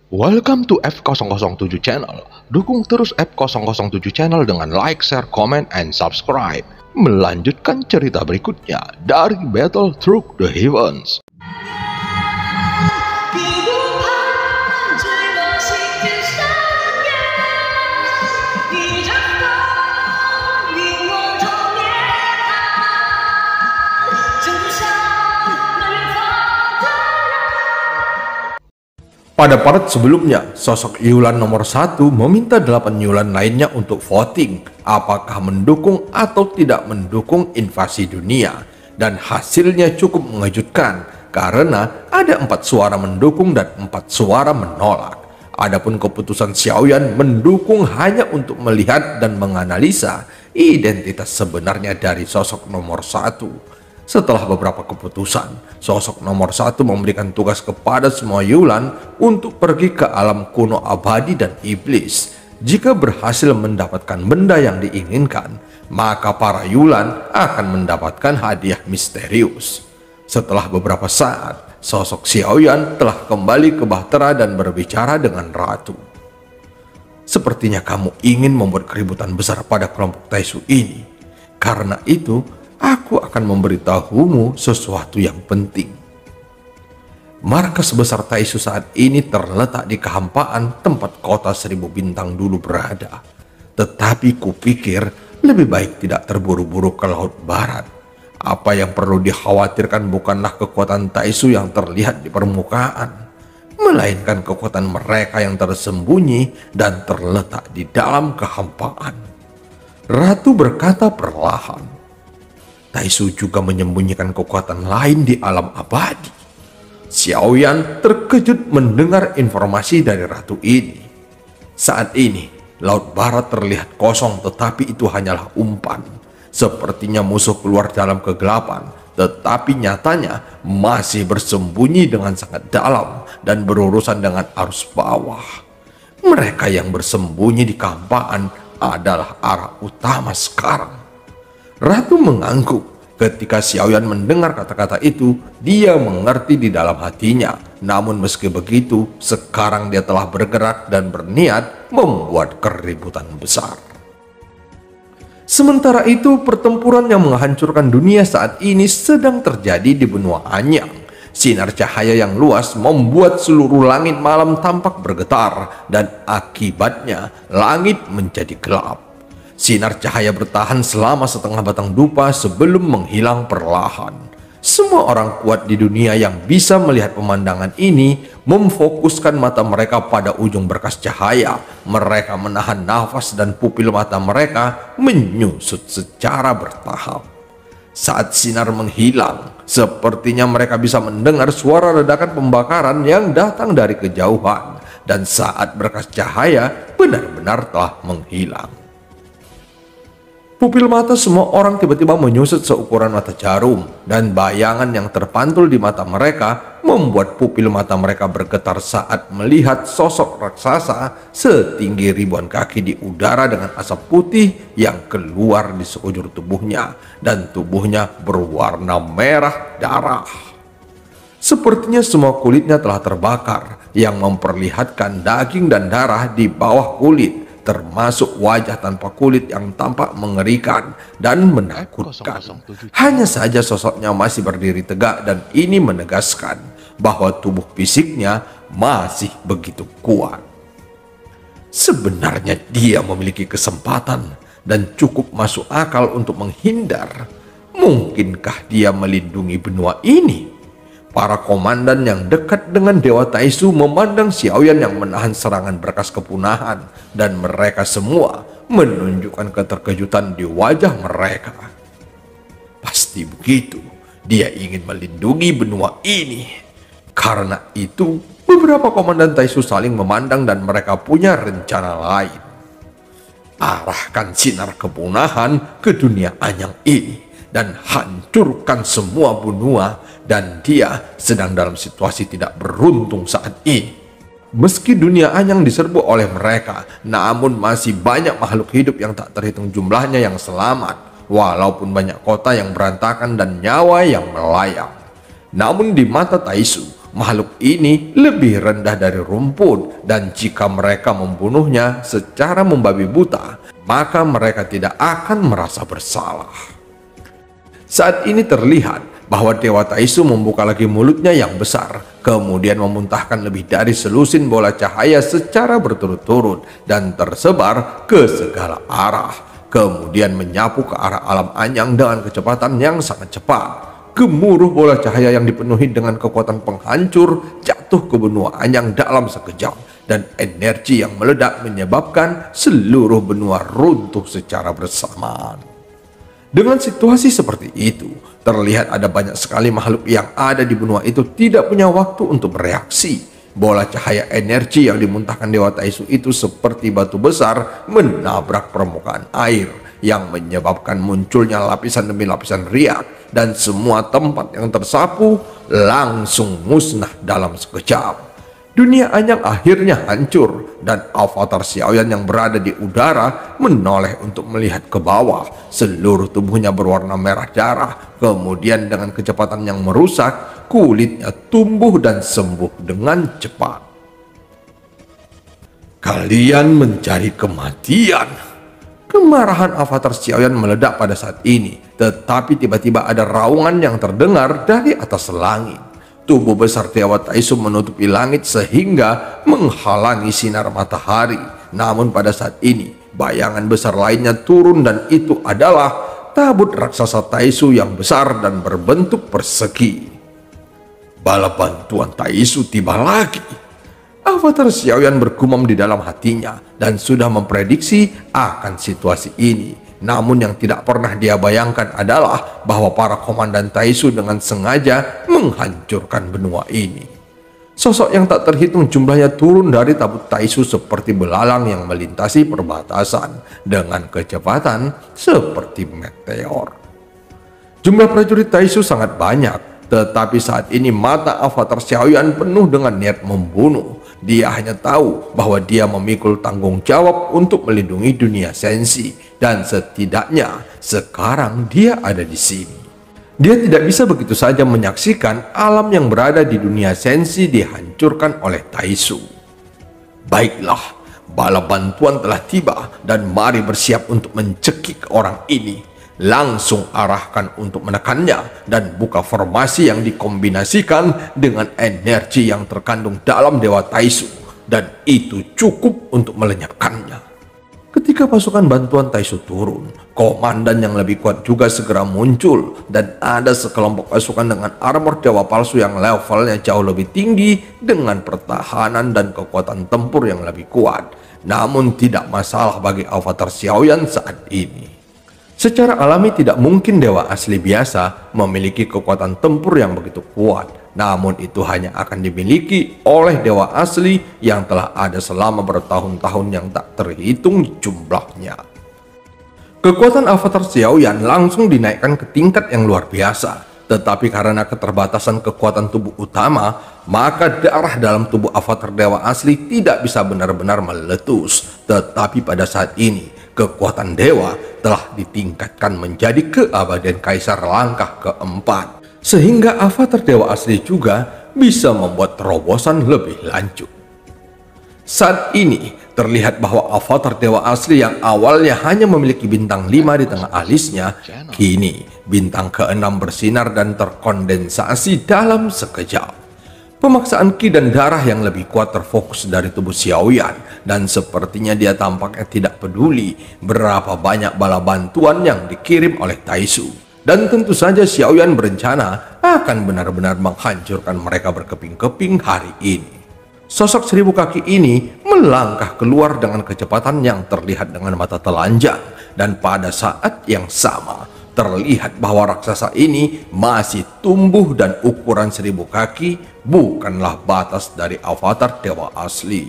Welcome to F007 Channel. Dukung terus F007 Channel dengan like, share, comment, and subscribe. Melanjutkan cerita berikutnya dari Battle Through the Heavens. Pada part sebelumnya, sosok Yulan nomor 1 meminta 8 Yulan lainnya untuk voting apakah mendukung atau tidak mendukung invasi dunia. Dan hasilnya cukup mengejutkan karena ada 4 suara mendukung dan 4 suara menolak. Adapun keputusan Xiaoyan mendukung hanya untuk melihat dan menganalisa identitas sebenarnya dari sosok nomor 1. Setelah beberapa keputusan, sosok nomor 1 memberikan tugas kepada semua Yulan untuk pergi ke alam kuno abadi dan iblis. Jika berhasil mendapatkan benda yang diinginkan, maka para Yulan akan mendapatkan hadiah misterius. Setelah beberapa saat, sosok Xiaoyan telah kembali ke Bahtera dan berbicara dengan ratu. Sepertinya kamu ingin membuat keributan besar pada kelompok Taisu ini. Karena itu, aku akan memberitahumu sesuatu yang penting. Markas besar Taisu saat ini terletak di kehampaan tempat kota 1000 bintang dulu berada. Tetapi kupikir lebih baik tidak terburu-buru ke laut barat. Apa yang perlu dikhawatirkan bukanlah kekuatan Taisu yang terlihat di permukaan, melainkan kekuatan mereka yang tersembunyi dan terletak di dalam kehampaan. Ratu berkata perlahan. Taisu juga menyembunyikan kekuatan lain di alam abadi. Xiaoyan terkejut mendengar informasi dari ratu ini. Saat ini, laut barat terlihat kosong tetapi itu hanyalah umpan. Sepertinya musuh keluar dalam kegelapan, tetapi nyatanya masih bersembunyi dengan sangat dalam dan berurusan dengan arus bawah. Mereka yang bersembunyi di kehampaan adalah arah utama sekarang. Ratu mengangguk. Ketika Xiaoyan mendengar kata-kata itu, dia mengerti di dalam hatinya. Namun meski begitu, sekarang dia telah bergerak dan berniat membuat keributan besar. Sementara itu, pertempuran yang menghancurkan dunia saat ini sedang terjadi di benua Anyang. Sinar cahaya yang luas membuat seluruh langit malam tampak bergetar, dan akibatnya langit menjadi gelap. Sinar cahaya bertahan selama setengah batang dupa sebelum menghilang perlahan. Semua orang kuat di dunia yang bisa melihat pemandangan ini memfokuskan mata mereka pada ujung berkas cahaya. Mereka menahan nafas dan pupil mata mereka menyusut secara bertahap. Saat sinar menghilang, sepertinya mereka bisa mendengar suara ledakan pembakaran yang datang dari kejauhan. Dan saat berkas cahaya benar-benar telah menghilang, pupil mata semua orang tiba-tiba menyusut seukuran mata jarum, dan bayangan yang terpantul di mata mereka membuat pupil mata mereka bergetar saat melihat sosok raksasa setinggi ribuan kaki di udara dengan asap putih yang keluar di sekujur tubuhnya, dan tubuhnya berwarna merah darah. Sepertinya semua kulitnya telah terbakar, yang memperlihatkan daging dan darah di bawah kulit, termasuk wajah tanpa kulit yang tampak mengerikan dan menakutkan. Hanya saja sosoknya masih berdiri tegak, dan ini menegaskan bahwa tubuh fisiknya masih begitu kuat. Sebenarnya dia memiliki kesempatan dan cukup masuk akal untuk menghindar. Mungkinkah dia melindungi benua ini? Para komandan yang dekat dengan Dewa Taisu memandang Xiaoyan yang menahan serangan berkas kepunahan, dan mereka semua menunjukkan keterkejutan di wajah mereka. Pasti begitu, dia ingin melindungi benua ini. Karena itu, beberapa komandan Taisu saling memandang dan mereka punya rencana lain. Arahkan sinar kepunahan ke dunia Anyang ini dan hancurkan semua benua, dan dia sedang dalam situasi tidak beruntung saat ini. Meski dunia Anyang diserbu oleh mereka, namun masih banyak makhluk hidup yang tak terhitung jumlahnya yang selamat, walaupun banyak kota yang berantakan dan nyawa yang melayang. Namun di mata Taisu, Makhluk ini lebih rendah dari rumput, dan jika mereka membunuhnya secara membabi buta, maka mereka tidak akan merasa bersalah. Saat ini terlihat bahwa Dewa Taisu membuka lagi mulutnya yang besar, kemudian memuntahkan lebih dari selusin bola cahaya secara berturut-turut dan tersebar ke segala arah, kemudian menyapu ke arah alam anyang dengan kecepatan yang sangat cepat. Gemuruh bola cahaya yang dipenuhi dengan kekuatan penghancur jatuh ke benua anyang dalam sekejap, dan energi yang meledak menyebabkan seluruh benua runtuh secara bersamaan. Dengan situasi seperti itu, terlihat ada banyak sekali makhluk yang ada di benua itu tidak punya waktu untuk bereaksi. Bola cahaya energi yang dimuntahkan Dewa Taisu itu seperti batu besar menabrak permukaan air, yang menyebabkan munculnya lapisan demi lapisan riak, dan semua tempat yang tersapu langsung musnah dalam sekejap. Dunia anyang akhirnya hancur, dan avatar Xiaoyan yang berada di udara menoleh untuk melihat ke bawah. Seluruh tubuhnya berwarna merah darah, kemudian dengan kecepatan yang merusak, kulitnya tumbuh dan sembuh dengan cepat. Kalian mencari kematian. Kemarahan avatar Xiaoyan meledak pada saat ini, tetapi tiba-tiba ada raungan yang terdengar dari atas langit. Tubuh besar Dewa Taisu menutupi langit sehingga menghalangi sinar matahari. Namun pada saat ini, bayangan besar lainnya turun, dan itu adalah tabut raksasa Taisu yang besar dan berbentuk persegi. Bala bantuan Taisu tiba lagi. Avatar Xiaoyan bergumam di dalam hatinya dan sudah memprediksi akan situasi ini. Namun yang tidak pernah dia bayangkan adalah bahwa para komandan Taisu dengan sengaja menghancurkan benua ini. Sosok yang tak terhitung jumlahnya turun dari tabut Taisu seperti belalang yang melintasi perbatasan dengan kecepatan seperti meteor. Jumlah prajurit Taisu sangat banyak, tetapi saat ini mata avatar Xiaoyan penuh dengan niat membunuh. Dia hanya tahu bahwa dia memikul tanggung jawab untuk melindungi dunia sensi, dan setidaknya sekarang dia ada di sini. Dia tidak bisa begitu saja menyaksikan alam yang berada di dunia sensi dihancurkan oleh Taisu. Baiklah, bala bantuan telah tiba, dan mari bersiap untuk mencekik orang ini. Langsung arahkan untuk menekannya, dan buka formasi yang dikombinasikan dengan energi yang terkandung dalam Dewa Taisu, dan itu cukup untuk melenyapkannya. Ketika pasukan bantuan Taisu turun, komandan yang lebih kuat juga segera muncul, dan ada sekelompok pasukan dengan armor dewa palsu yang levelnya jauh lebih tinggi dengan pertahanan dan kekuatan tempur yang lebih kuat. Namun tidak masalah bagi avatar Xiaoyan saat ini. Secara alami tidak mungkin dewa asli biasa memiliki kekuatan tempur yang begitu kuat. Namun itu hanya akan dimiliki oleh dewa asli yang telah ada selama bertahun-tahun yang tak terhitung jumlahnya. Kekuatan avatar Xiaoyan langsung dinaikkan ke tingkat yang luar biasa. Tetapi karena keterbatasan kekuatan tubuh utama, maka darah dalam tubuh avatar dewa asli tidak bisa benar-benar meletus. Tetapi pada saat ini, kekuatan dewa telah ditingkatkan menjadi keabadian kaisar langkah keempat, sehingga avatar dewa asli juga bisa membuat terobosan lebih lanjut. Saat ini terlihat bahwa avatar dewa asli yang awalnya hanya memiliki bintang 5 di tengah alisnya, kini bintang ke-6 bersinar dan terkondensasi dalam sekejap. Pemaksaan ki dan darah yang lebih kuat terfokus dari tubuh Xiaoyan, dan sepertinya dia tampaknya tidak peduli berapa banyak bala bantuan yang dikirim oleh Taisu. Dan tentu saja Xiaoyan berencana akan benar-benar menghancurkan mereka berkeping-keping hari ini. Sosok 1000 kaki ini melangkah keluar dengan kecepatan yang terlihat dengan mata telanjang, dan pada saat yang sama terlihat bahwa raksasa ini masih tumbuh, dan ukuran 1000 kaki bukanlah batas dari avatar dewa asli.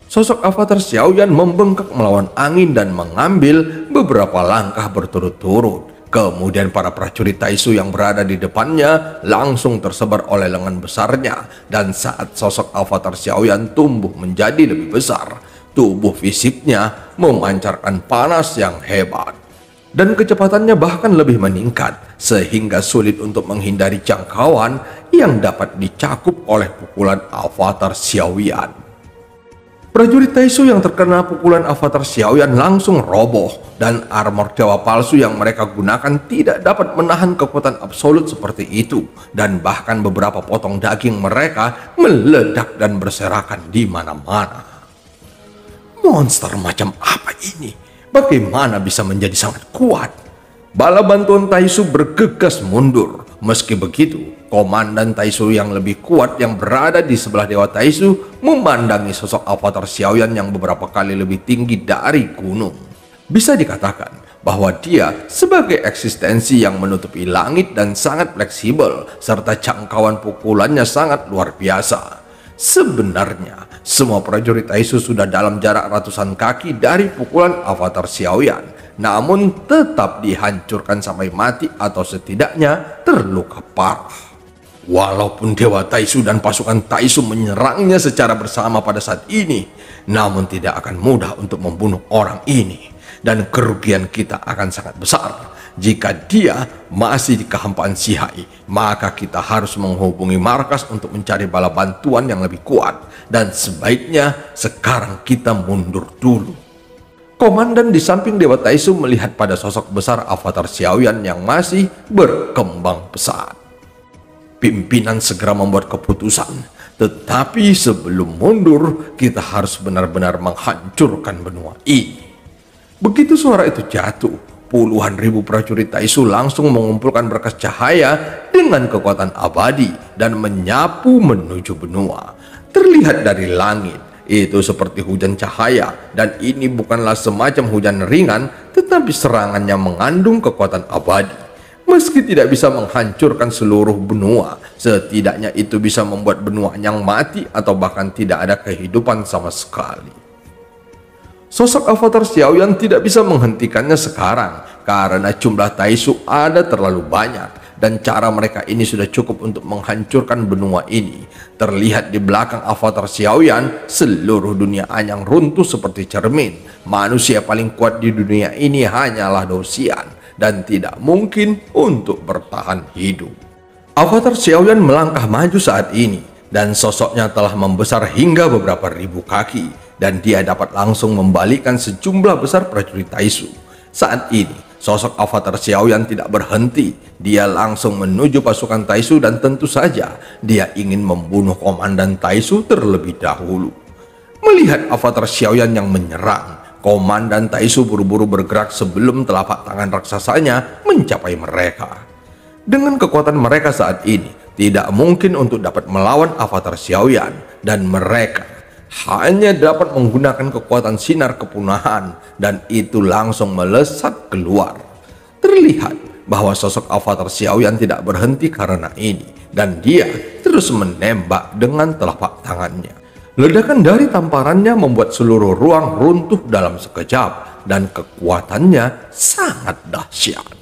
Sosok avatar Xiaoyan membengkak melawan angin dan mengambil beberapa langkah berturut-turut. Kemudian para prajurit Taisu yang berada di depannya langsung tersebar oleh lengan besarnya, dan saat sosok avatar Xiaoyan tumbuh menjadi lebih besar, tubuh fisiknya memancarkan panas yang hebat. dan kecepatannya bahkan lebih meningkat, sehingga sulit untuk menghindari jangkauan yang dapat dicakup oleh pukulan avatar Xiaoyan. Prajurit Taisu yang terkena pukulan avatar Xiaoyan langsung roboh, dan armor dewa palsu yang mereka gunakan tidak dapat menahan kekuatan absolut seperti itu, dan bahkan beberapa potong daging mereka meledak dan berserakan di mana-mana. Monster macam apa ini? Bagaimana bisa menjadi sangat kuat? Bala bantuan Taisu bergegas mundur. Meski begitu, komandan Taisu yang lebih kuat yang berada di sebelah Dewa Taisu memandangi sosok avatar Xiaoyan yang beberapa kali lebih tinggi dari gunung. Bisa dikatakan bahwa dia sebagai eksistensi yang menutupi langit dan sangat fleksibel, serta jangkauan pukulannya sangat luar biasa. Sebenarnya, semua prajurit Taisu sudah dalam jarak ratusan kaki dari pukulan avatar Xiaoyan, namun tetap dihancurkan sampai mati atau setidaknya terluka parah. Walaupun Dewa Taisu dan pasukan Taisu menyerangnya secara bersama pada saat ini, namun tidak akan mudah untuk membunuh orang ini, dan kerugian kita akan sangat besar. Jika dia masih di kehampaan Sihai, maka kita harus menghubungi markas untuk mencari bala bantuan yang lebih kuat, dan sebaiknya sekarang kita mundur dulu. Komandan di samping Dewa Taisu melihat pada sosok besar avatar Xiaoyan yang masih berkembang pesat. Pimpinan segera membuat keputusan, tetapi sebelum mundur, kita harus benar-benar menghancurkan benua ini. Begitu suara itu jatuh, puluhan ribu prajurit Taisu langsung mengumpulkan berkas cahaya dengan kekuatan abadi dan menyapu menuju benua. Terlihat dari langit, itu seperti hujan cahaya, dan ini bukanlah semacam hujan ringan, tetapi serangannya mengandung kekuatan abadi. Meski tidak bisa menghancurkan seluruh benua, setidaknya itu bisa membuat benua yang mati atau bahkan tidak ada kehidupan sama sekali. Sosok avatar Xiaoyan tidak bisa menghentikannya sekarang karena jumlah Taisu ada terlalu banyak, dan cara mereka ini sudah cukup untuk menghancurkan benua ini. Terlihat di belakang avatar Xiaoyan, seluruh dunia Anyang runtuh seperti cermin. Manusia paling kuat di dunia ini hanyalah Dosian, dan tidak mungkin untuk bertahan hidup. Avatar Xiaoyan melangkah maju saat ini, dan sosoknya telah membesar hingga beberapa ribu kaki, dan dia dapat langsung membalikkan sejumlah besar prajurit Taisu. Saat ini, sosok avatar Xiaoyan tidak berhenti. Dia langsung menuju pasukan Taisu, dan tentu saja dia ingin membunuh komandan Taisu terlebih dahulu. Melihat avatar Xiaoyan yang menyerang, komandan Taisu buru-buru bergerak sebelum telapak tangan raksasanya mencapai mereka. Dengan kekuatan mereka saat ini, tidak mungkin untuk dapat melawan avatar Xiaoyan, dan mereka hanya dapat menggunakan kekuatan sinar kepunahan, dan itu langsung melesat keluar. Terlihat bahwa sosok avatar Xiaoyan tidak berhenti karena ini, dan dia terus menembak dengan telapak tangannya. Ledakan dari tamparannya membuat seluruh ruang runtuh dalam sekejap, dan kekuatannya sangat dahsyat.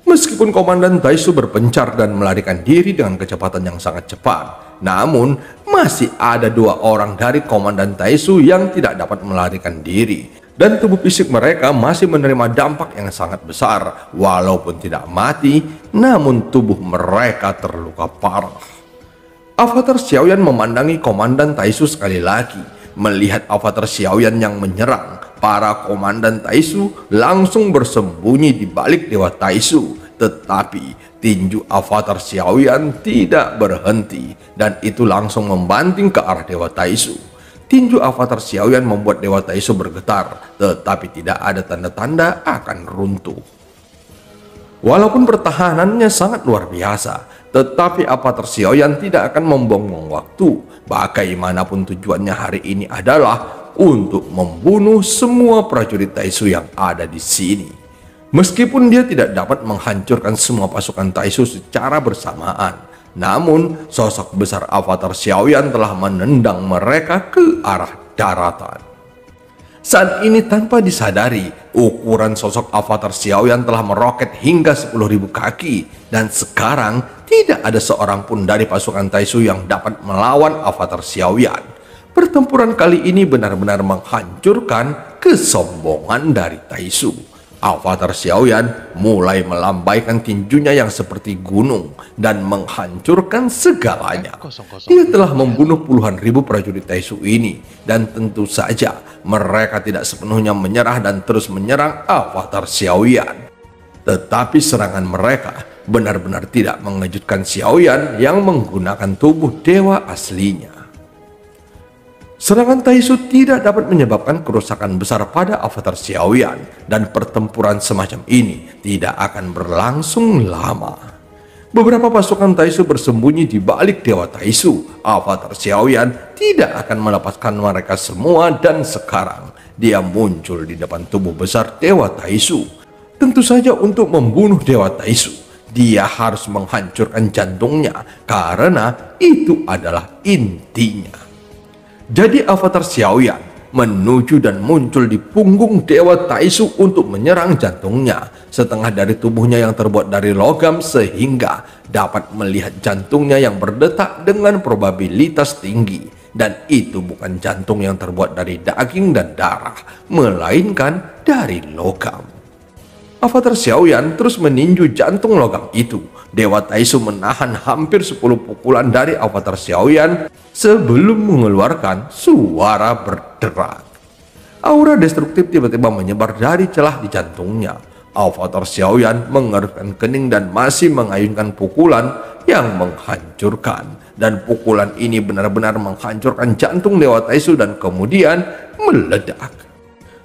Meskipun komandan Taisu berpencar dan melarikan diri dengan kecepatan yang sangat cepat, namun masih ada dua orang dari komandan Taisu yang tidak dapat melarikan diri, dan tubuh fisik mereka masih menerima dampak yang sangat besar. Walaupun tidak mati, namun tubuh mereka terluka parah. Avatar Xiaoyan memandangi komandan Taisu sekali lagi. Melihat avatar Xiaoyan yang menyerang, para komandan Taisu langsung bersembunyi di balik Dewa Taisu. Tetapi tinju avatar Xiaoyan tidak berhenti, dan itu langsung membanting ke arah Dewa Taisu. Tinju avatar Xiaoyan membuat Dewa Taisu bergetar, tetapi tidak ada tanda-tanda akan runtuh. Walaupun pertahanannya sangat luar biasa, tetapi avatar Xiaoyan tidak akan membuang waktu. Bagaimanapun tujuannya hari ini adalah untuk membunuh semua prajurit Taisu yang ada di sini. Meskipun dia tidak dapat menghancurkan semua pasukan Taisu secara bersamaan, namun sosok besar avatar Xiaoyan telah menendang mereka ke arah daratan. Saat ini tanpa disadari, ukuran sosok avatar Xiaoyan telah meroket hingga 10.000 kaki, dan sekarang tidak ada seorang pun dari pasukan Taisu yang dapat melawan avatar Xiaoyan. Pertempuran kali ini benar-benar menghancurkan kesombongan dari Taisu. Avatar Xiaoyan mulai melambaikan tinjunya yang seperti gunung dan menghancurkan segalanya. Dia telah membunuh puluhan ribu prajurit Taisu ini, dan tentu saja mereka tidak sepenuhnya menyerah dan terus menyerang Avatar Xiaoyan. Tetapi serangan mereka benar-benar tidak mengejutkan Xiaoyan yang menggunakan tubuh dewa aslinya. Serangan Taisu tidak dapat menyebabkan kerusakan besar pada Avatar Xiaoyan, dan pertempuran semacam ini tidak akan berlangsung lama. Beberapa pasukan Taisu bersembunyi di balik Dewa Taisu. Avatar Xiaoyan tidak akan melepaskan mereka semua, dan sekarang dia muncul di depan tubuh besar Dewa Taisu. Tentu saja untuk membunuh Dewa Taisu, dia harus menghancurkan jantungnya karena itu adalah intinya. Jadi Avatar Xiaoyan menuju dan muncul di punggung Dewa Taisu untuk menyerang jantungnya. Setengah dari tubuhnya yang terbuat dari logam sehingga dapat melihat jantungnya yang berdetak dengan probabilitas tinggi. Dan itu bukan jantung yang terbuat dari daging dan darah, melainkan dari logam. Avatar Xiaoyan terus meninju jantung logam itu. Dewa Taisu menahan hampir 10 pukulan dari Avatar Xiaoyan sebelum mengeluarkan suara berderak. Aura destruktif tiba-tiba menyebar dari celah di jantungnya. Avatar Xiaoyan mengerutkan kening dan masih mengayunkan pukulan yang menghancurkan. Dan pukulan ini benar-benar menghancurkan jantung Dewa Taisu dan kemudian meledak.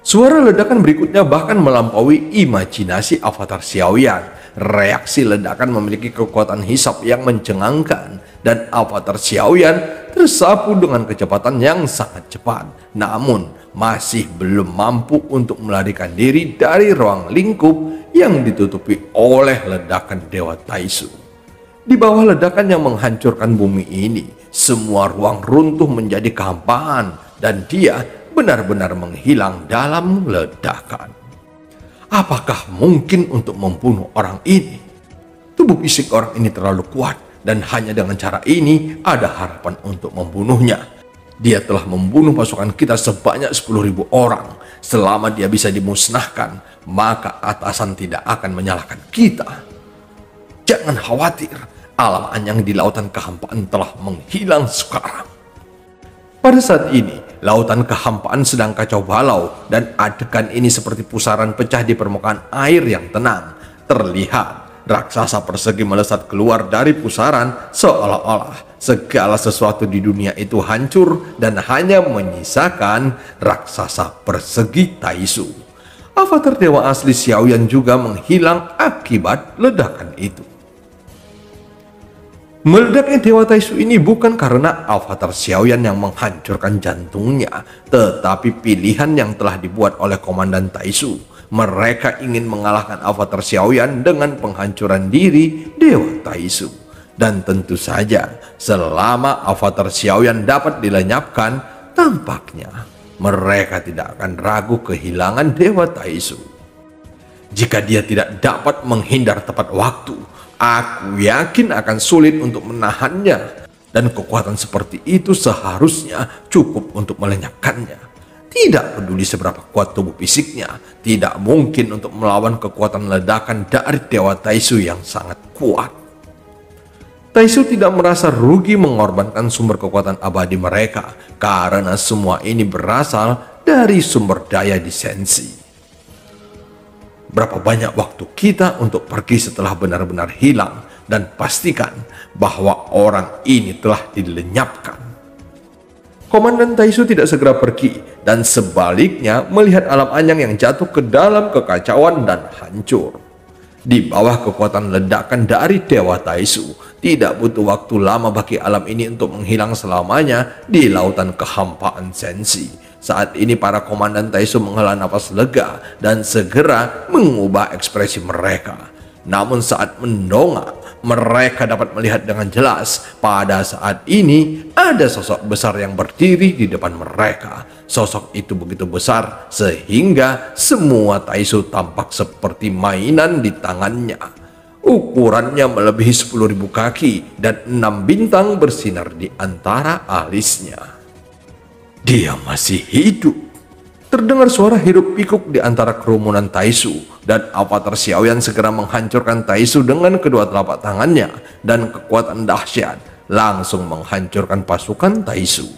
Suara ledakan berikutnya bahkan melampaui imajinasi Avatar Xiaoyan. Reaksi ledakan memiliki kekuatan hisap yang mencengangkan, dan Avatar Xiaoyan tersapu dengan kecepatan yang sangat cepat, namun masih belum mampu untuk melarikan diri dari ruang lingkup yang ditutupi oleh ledakan Dewa Taisu. Di bawah ledakan yang menghancurkan bumi ini, semua ruang runtuh menjadi kehampaan, dan dia benar-benar menghilang dalam ledakan. Apakah mungkin untuk membunuh orang ini? Tubuh fisik orang ini terlalu kuat, dan hanya dengan cara ini ada harapan untuk membunuhnya. Dia telah membunuh pasukan kita sebanyak 10.000 orang. Selama dia bisa dimusnahkan, maka atasan tidak akan menyalahkan kita. Jangan khawatir, alam anyang di lautan kehampaan telah menghilang sekarang. Pada saat ini, lautan kehampaan sedang kacau balau, dan adegan ini seperti pusaran pecah di permukaan air yang tenang. Terlihat raksasa persegi melesat keluar dari pusaran, seolah-olah segala sesuatu di dunia itu hancur dan hanya menyisakan raksasa persegi Taisu. Avatar dewa asli Xiaoyan juga menghilang akibat ledakan itu. Meledaknya Dewa Taisu ini bukan karena Avatar Xiaoyan yang menghancurkan jantungnya, tetapi pilihan yang telah dibuat oleh Komandan Taisu. Mereka ingin mengalahkan Avatar Xiaoyan dengan penghancuran diri Dewa Taisu. Dan tentu saja, selama Avatar Xiaoyan dapat dilenyapkan, tampaknya mereka tidak akan ragu kehilangan Dewa Taisu. Jika dia tidak dapat menghindar tepat waktu, aku yakin akan sulit untuk menahannya, dan kekuatan seperti itu seharusnya cukup untuk melenyapkannya. Tidak peduli seberapa kuat tubuh fisiknya, tidak mungkin untuk melawan kekuatan ledakan dari Dewa Taisu yang sangat kuat. Taisu tidak merasa rugi mengorbankan sumber kekuatan abadi mereka, karena semua ini berasal dari sumber daya di Sensi. Berapa banyak waktu kita untuk pergi setelah benar-benar hilang, dan pastikan bahwa orang ini telah dilenyapkan. Komandan Taisu tidak segera pergi, dan sebaliknya melihat alam anyang yang jatuh ke dalam kekacauan dan hancur. Di bawah kekuatan ledakan dari Dewa Taisu, tidak butuh waktu lama bagi alam ini untuk menghilang selamanya di lautan kehampaan Sensi. Saat ini para komandan Taisu menghela napas lega dan segera mengubah ekspresi mereka. Namun saat mendongak, mereka dapat melihat dengan jelas pada saat ini ada sosok besar yang berdiri di depan mereka. Sosok itu begitu besar sehingga semua Taisu tampak seperti mainan di tangannya. Ukurannya melebihi 10.000 kaki dan 6 bintang bersinar di antara alisnya. Dia masih hidup. Terdengar suara hiruk pikuk di antara kerumunan Taisu, dan avatar Xiaoyan segera menghancurkan Taisu dengan kedua telapak tangannya, dan kekuatan dahsyat langsung menghancurkan pasukan Taisu.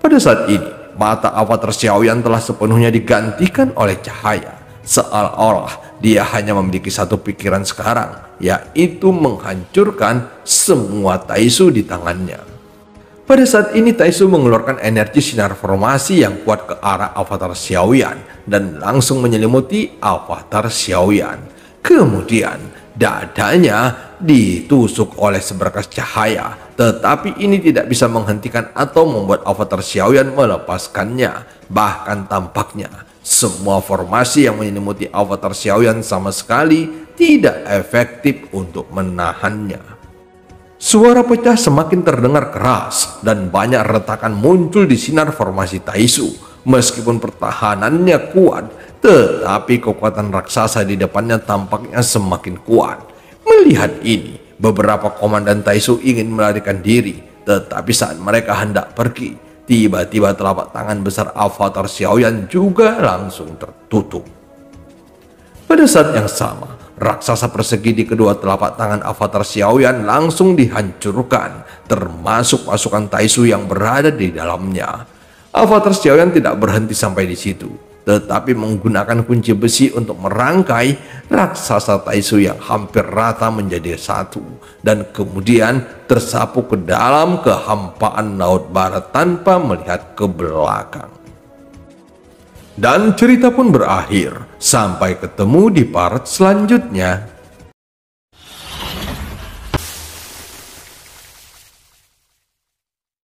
Pada saat ini, mata avatar Xiaoyan telah sepenuhnya digantikan oleh cahaya, seolah-olah dia hanya memiliki satu pikiran sekarang, yaitu menghancurkan semua Taisu di tangannya. Pada saat ini Taisu mengeluarkan energi sinar formasi yang kuat ke arah avatar Xiaoyan dan langsung menyelimuti avatar Xiaoyan. Kemudian dadanya ditusuk oleh seberkas cahaya, tetapi ini tidak bisa menghentikan atau membuat avatar Xiaoyan melepaskannya. Bahkan tampaknya semua formasi yang menyelimuti avatar Xiaoyan sama sekali tidak efektif untuk menahannya. Suara pecah semakin terdengar keras dan banyak retakan muncul di sinar formasi Taisu. Meskipun pertahanannya kuat, tetapi kekuatan raksasa di depannya tampaknya semakin kuat. Melihat ini, beberapa komandan Taisu ingin melarikan diri, tetapi saat mereka hendak pergi, tiba-tiba telapak tangan besar avatar Xiaoyan juga langsung tertutup. Pada saat yang sama, raksasa persegi di kedua telapak tangan avatar Xiaoyan langsung dihancurkan, termasuk pasukan Taisu yang berada di dalamnya. Avatar Xiaoyan tidak berhenti sampai di situ, tetapi menggunakan kunci besi untuk merangkai raksasa Taisu yang hampir rata menjadi satu, dan kemudian tersapu ke dalam kehampaan laut barat tanpa melihat ke belakang. Dan cerita pun berakhir. Sampai ketemu di part selanjutnya.